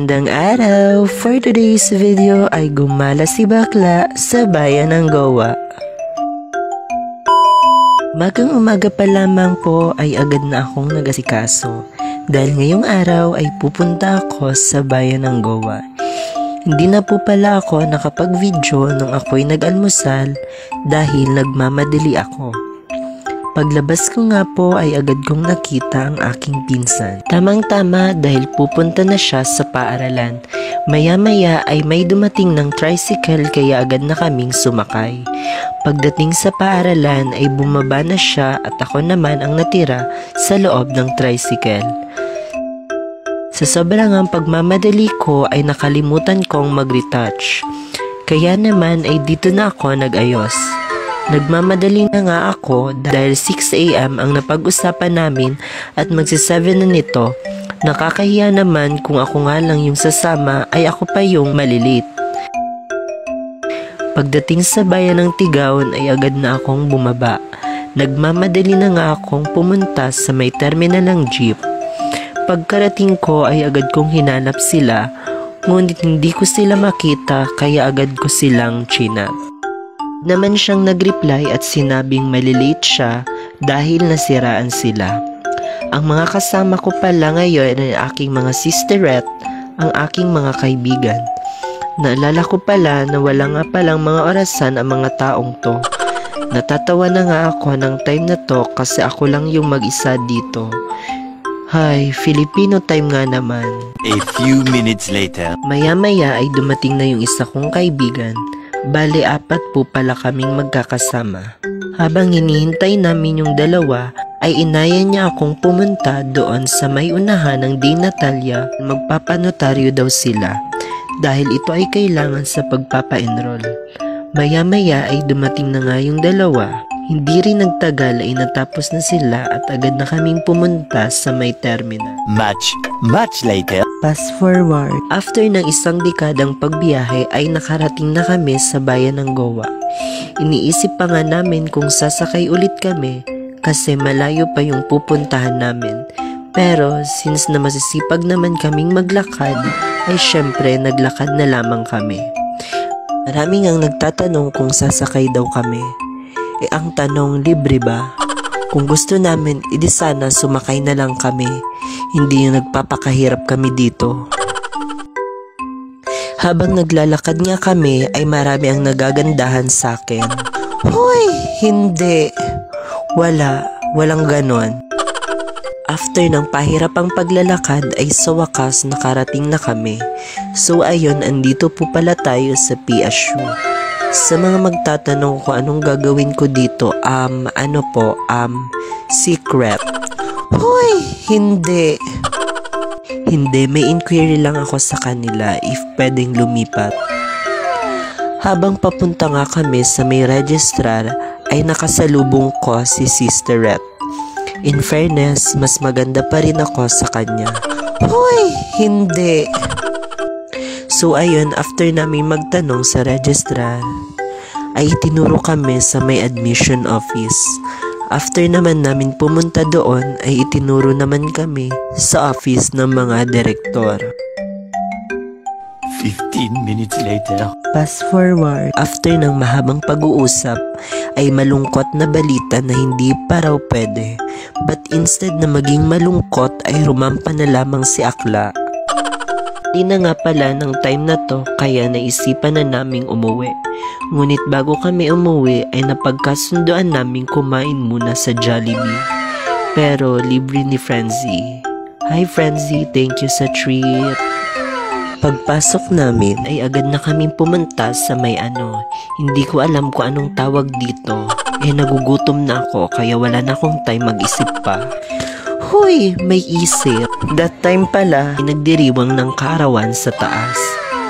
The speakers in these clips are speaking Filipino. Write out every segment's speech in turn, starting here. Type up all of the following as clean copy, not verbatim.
Magandang araw! For today's video ay gumala si bakla sa bayan ng Goa. Magang umaga pa lamang po ay agad na akong nagasikaso dahil ngayong araw ay pupunta ako sa bayan ng Goa. Hindi na po pala ako nakapag-video nung ako'y nag-almusal dahil nagmamadali ako. Paglabas ko nga po ay agad kong nakita ang aking pinsan. Tamang-tama dahil pupunta na siya sa paaralan. Maya-maya ay may dumating ng tricycle kaya agad na kaming sumakay. Pagdating sa paaralan ay bumaba na siya at ako naman ang natira sa loob ng tricycle. Sa sobrang ang pagmamadali ko ay nakalimutan kong mag-retouch. Kaya naman ay dito na ako nag-ayos. Nagmamadali na nga ako dahil 6 AM ang napag-usapan namin at magsi-7 na nito. Nakakahiya naman kung ako nga lang yung sasama ay ako pa yung malilit. Pagdating sa bayan ng Tigaon ay agad na akong bumaba. Nagmamadali na nga akong pumunta sa may terminal ng jeep. Pagkarating ko ay agad kong hinanap sila, ngunit hindi ko sila makita kaya agad ko silang chinat. Naman siyang nag-reply at sinabing malilate siya dahil nasiraan sila. Ang mga kasama ko pala ngayon ay aking mga sisterette, ang aking mga kaibigan. Naalala ko pala na wala nga palang mga orasan ang mga taong to. Natatawa na nga ako ng time na to kasi ako lang yung mag-isa dito. Hay, Filipino time nga naman. A few minutes later. Maya-maya ay dumating na yung isa kong kaibigan. Bale, 4 po pala kaming magkakasama. Habang hinihintay namin yung dalawa, ay inaya niya akong pumunta doon sa may unahan ng Di Natalia. Magpapanotaryo daw sila dahil ito ay kailangan sa pagpapa-enroll. Maya-maya ay dumating na nga yung dalawa. Hindi rin nagtagal ay natapos na sila at agad na kaming pumunta sa may terminal. Much later. Fast forward, after ng 1 dekadang pagbiyahe ay nakarating na kami sa bayan ng Goa. Iniisip pa nga namin kung sasakay ulit kami kasi malayo pa yung pupuntahan namin. Pero since na masisipag naman kaming maglakad, ay syempre naglakad na lamang kami. Maraming ang nagtatanong kung sasakay daw kami. Ang tanong, libre ba? Kung gusto namin, edi sana sumakay na lang kami. Hindi yung nagpapakahirap kami dito. Habang naglalakad nga kami, ay marami ang nagagandahan sa akin. Hoy, hindi. Walang ganon. After ng pahirapang paglalakad ay sa wakas nakarating na kami. So ayun, andito po pala tayo sa PSU. Sa mga magtatanong kung anong gagawin ko dito, secret. Hoy, hindi. Hindi, may inquiry lang ako sa kanila if pwedeng lumipat. Habang papunta nga kami sa may registrar, ay nakasalubong ko si Sister Rep. In fairness, mas maganda pa rin ako sa kanya. Hoy, hindi. So ayun, after namin magtanong sa registrar, ay itinuro kami sa may admission office. After naman namin pumunta doon, ay itinuro naman kami sa office ng mga direktor. 15 minutes later. Fast forward, after ng mahabang pag-uusap, ay malungkot na balita na hindi pa raw pwede. But instead na maging malungkot, ay rumampa na lamang si Akla. Di na nga pala ng time na to kaya naisipan na naming umuwi. Ngunit bago kami umuwi ay napagkasunduan naming kumain muna sa Jollibee. Pero libre ni Frenzy. Hi Frenzy, thank you sa treat. Pagpasok namin ay agad na kaming pumunta sa may hindi ko alam kung anong tawag dito. Nagugutom na ako kaya wala na akong time mag-isip pa. Hoy, may isip. That time pala, nagdiriwang ng kaarawan sa taas.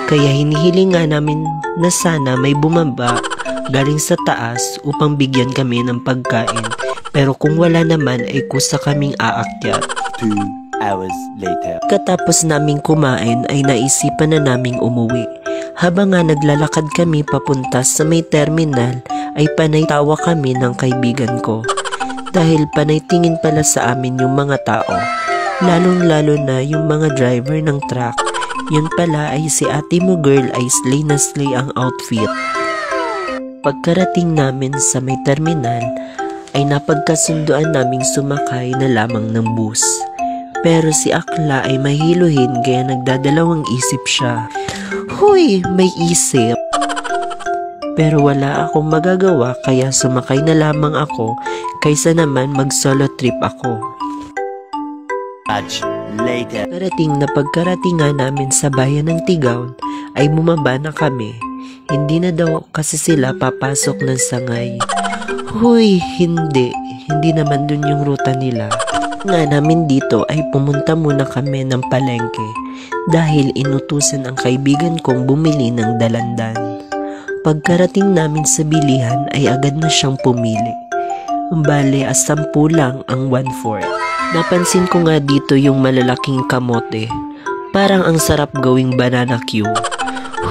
Kaya hinihiling nga namin na sana may bumaba galing sa taas upang bigyan kami ng pagkain. Pero kung wala naman ay kusa kaming aakyat. 2 hours later. Katapos naming kumain ay naisipan na naming umuwi. Habang nga naglalakad kami papunta sa may terminal ay panay tawa kami ng kaibigan ko. Dahil panay tingin pala sa amin yung mga tao, lalong-lalo na yung mga driver ng truck. Yun pala ay si ate mo girl ay slay na slay ang outfit. Pagkarating namin sa may terminal, ay napagkasunduan naming sumakay na lamang ng bus. Pero si Akla ay mahiluhin kaya nagdadalawang isip siya. Huy, may isip. Pero wala akong magagawa kaya sumakay na lamang ako kaysa naman mag-solo trip ako. Much later. Pagkarating nga namin sa bayan ng Tigaon ay bumaba na kami. Hindi na daw kasi sila papasok ng Sangay. Huy, hindi. Hindi naman dun yung ruta nila. Nga namin dito ay pumunta muna kami ng palengke dahil inutusan ang kaibigan kong bumili ng dalandan. Pagkarating namin sa bilihan ay agad na siyang pumili. Bale, 10 lang ang 1/4. Napansin ko nga dito yung malalaking kamote. Parang ang sarap gawing banana cue.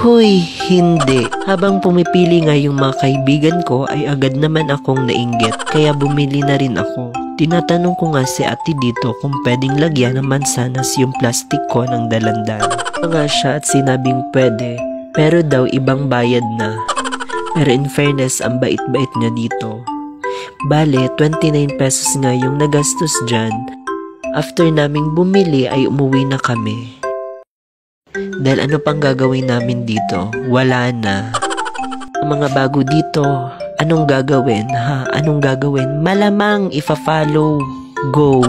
Hoy, hindi. Habang pumipili nga yung mga kaibigan ko ay agad naman akong nainggit kaya bumili na rin ako. Tinatanong ko nga si ate dito kung pwedeng lagyan ng mansanas yung plastic ko ng dalandan. Nga siya at sinabing pwede, pero daw ibang bayad na. Pero in fairness, ang bait-bait niya dito. Bale, 29 pesos nga yung nagastos dyan. After naming bumili ay umuwi na kami. Dahil ano pang gagawin namin dito? Wala na. Ang mga bago dito, anong gagawin ha? Anong gagawin? Malamang ifa-follow. Go!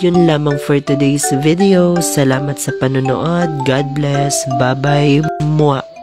Yun lamang for today's video. Salamat sa panonood. God bless. Bye-bye. Mwah!